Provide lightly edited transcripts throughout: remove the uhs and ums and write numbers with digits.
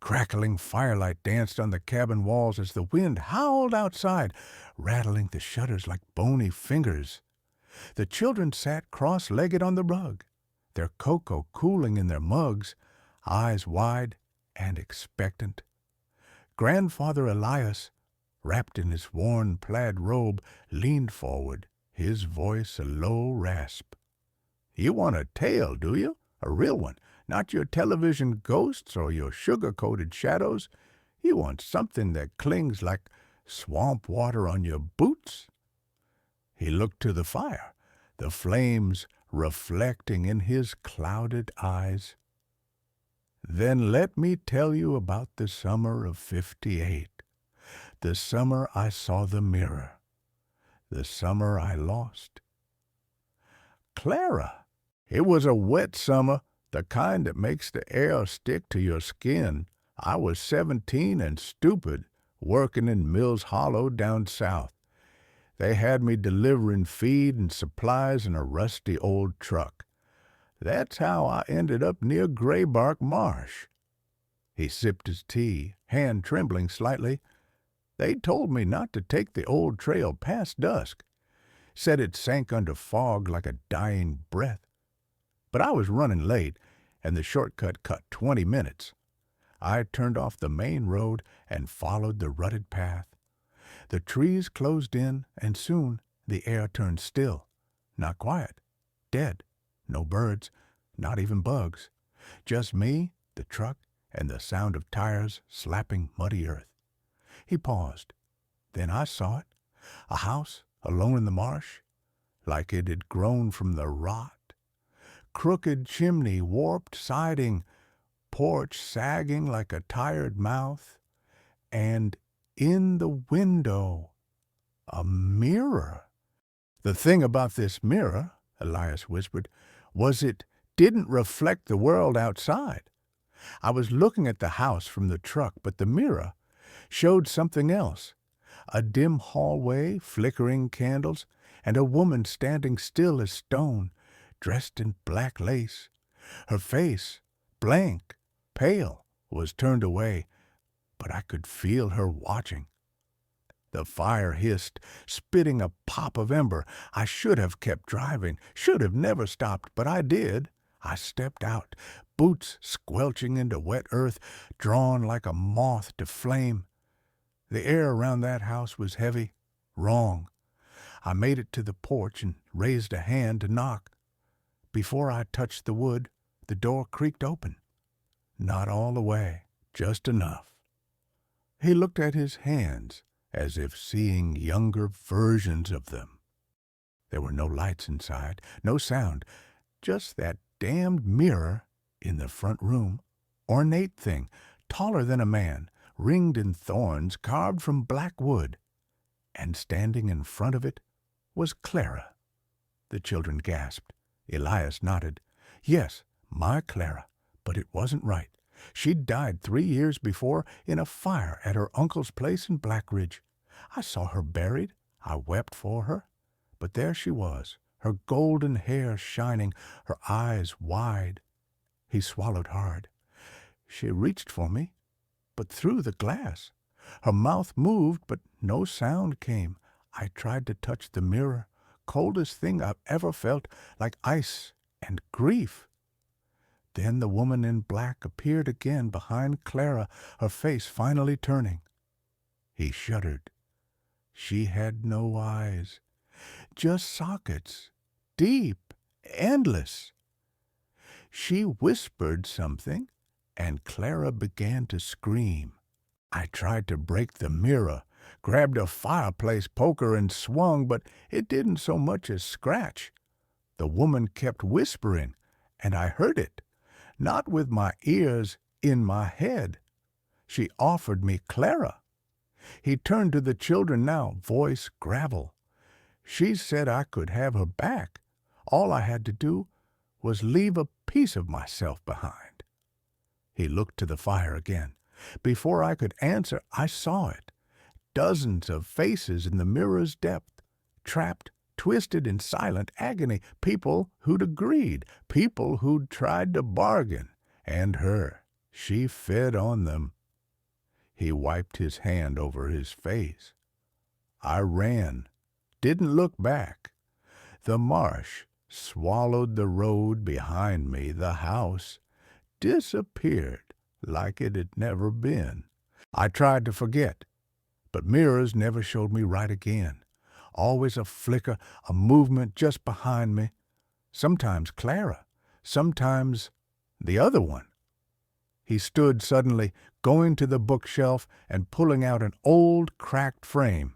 Crackling firelight danced on the cabin walls as the wind howled outside, rattling the shutters like bony fingers. The children sat cross-legged on the rug, their cocoa cooling in their mugs, eyes wide and expectant. Grandfather Elias, wrapped in his worn plaid robe, leaned forward, his voice a low rasp. "You want a tale, do you? A real one, not your television ghosts or your sugar-coated shadows. You want something that clings like swamp water on your boots?" He looked to the fire, the flames reflecting in his clouded eyes. "Then let me tell you about the summer of '58, the summer I saw the mirror, the summer I lost." "Clara, it was a wet summer, the kind that makes the air stick to your skin. I was 17 and stupid, working in Mills Hollow down south. They had me delivering feed and supplies in a rusty old truck. That's how I ended up near Graybark Marsh." He sipped his tea, hand trembling slightly. "They told me not to take the old trail past dusk. Said it sank under fog like a dying breath. But I was running late, and the shortcut cut 20 minutes. I turned off the main road and followed the rutted path. The trees closed in, and soon the air turned still. Not quiet. Dead. No birds. Not even bugs. Just me, the truck, and the sound of tires slapping muddy earth." He paused. "Then I saw it. A house, alone in the marsh, like it had grown from the rot. Crooked chimney, warped siding, porch sagging like a tired mouth, and in the window, a mirror." "The thing about this mirror," Elias whispered, "was it didn't reflect the world outside. I was looking at the house from the truck, but the mirror showed something else. A dim hallway, flickering candles, and a woman standing still as stone, dressed in black lace. Her face, blank, pale, was turned away, but I could feel her watching. The fire hissed, spitting a pop of ember. I should have kept driving, should have never stopped, but I did. I stepped out, boots squelching into wet earth, drawn like a moth to flame. The air around that house was heavy, wrong. I made it to the porch and raised a hand to knock. Before I touched the wood, the door creaked open. Not all the way, just enough." He looked at his hands, as if seeing younger versions of them. There were no lights inside, no sound, just that damned mirror in the front room. Ornate thing, taller than a man, ringed in thorns carved from black wood. And standing in front of it was Clara. The children gasped. Elias nodded. "Yes, my Clara, but it wasn't right. She'd died 3 years before in a fire at her uncle's place in Black Ridge. I saw her buried. I wept for her. But there she was, her golden hair shining, her eyes wide." He swallowed hard. "She reached for me, but through the glass. Her mouth moved, but no sound came. I tried to touch the mirror, coldest thing I've ever felt, like ice and grief. Then the woman in black appeared again behind Clara, her face finally turning." He shuddered. She had no eyes, just sockets, deep, endless. She whispered something, and Clara began to scream. I tried to break the mirror, grabbed a fireplace poker and swung, but it didn't so much as scratch. The woman kept whispering, and I heard it, not with my ears, in my head. She offered me Clara. He turned to the children now, voice gravel. She said I could have her back. All I had to do was leave a piece of myself behind. He looked to the fire again. Before I could answer, I saw it. Dozens of faces in the mirror's depth, trapped, twisted in silent agony, people who'd agreed, people who'd tried to bargain, and her. She fed on them. He wiped his hand over his face. I ran, didn't look back. The marsh swallowed the road behind me. The house disappeared like it had never been. I tried to forget, but mirrors never showed me right again. Always a flicker, a movement just behind me. Sometimes Clara, sometimes the other one. He stood suddenly, going to the bookshelf and pulling out an old, cracked frame.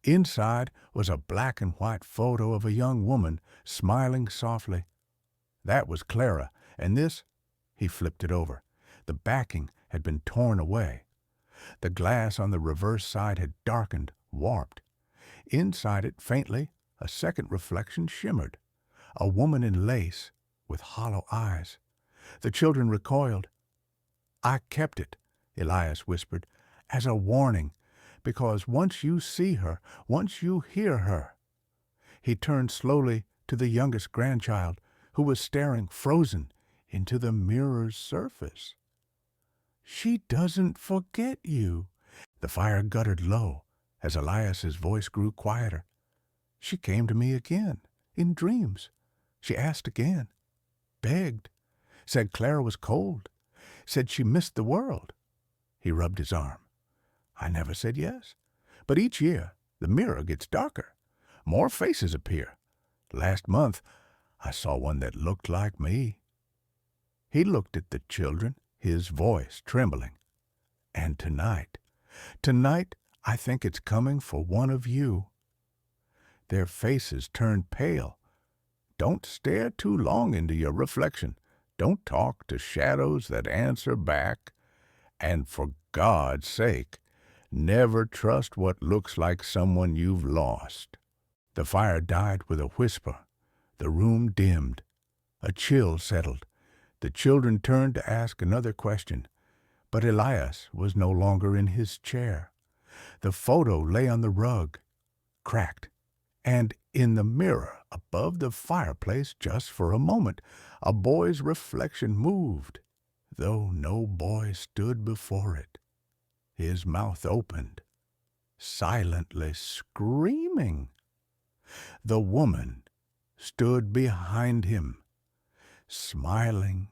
Inside was a black and white photo of a young woman smiling softly. That was Clara, and this, he flipped it over. The backing had been torn away. The glass on the reverse side had darkened, warped. Inside it, faintly, a second reflection shimmered. A woman in lace, with hollow eyes. The children recoiled. I kept it, Elias whispered, as a warning, because once you see her, once you hear her. He turned slowly to the youngest grandchild, who was staring, frozen, into the mirror's surface. She doesn't forget you. The fire guttered low as Elias's voice grew quieter. She came to me again, in dreams. She asked again, begged, said Clara was cold, said she missed the world. He rubbed his arm. I never said yes. But each year, the mirror gets darker. More faces appear. Last month, I saw one that looked like me. He looked at the children, his voice trembling. And tonight, I think it's coming for one of you. Their faces turned pale. Don't stare too long into your reflection. Don't talk to shadows that answer back. And for God's sake, never trust what looks like someone you've lost. The fire died with a whisper. The room dimmed. A chill settled. The children turned to ask another question, but Elias was no longer in his chair. The photo lay on the rug, cracked, and in the mirror above the fireplace, just for a moment, a boy's reflection moved, though no boy stood before it. His mouth opened, silently screaming. The woman stood behind him, smiling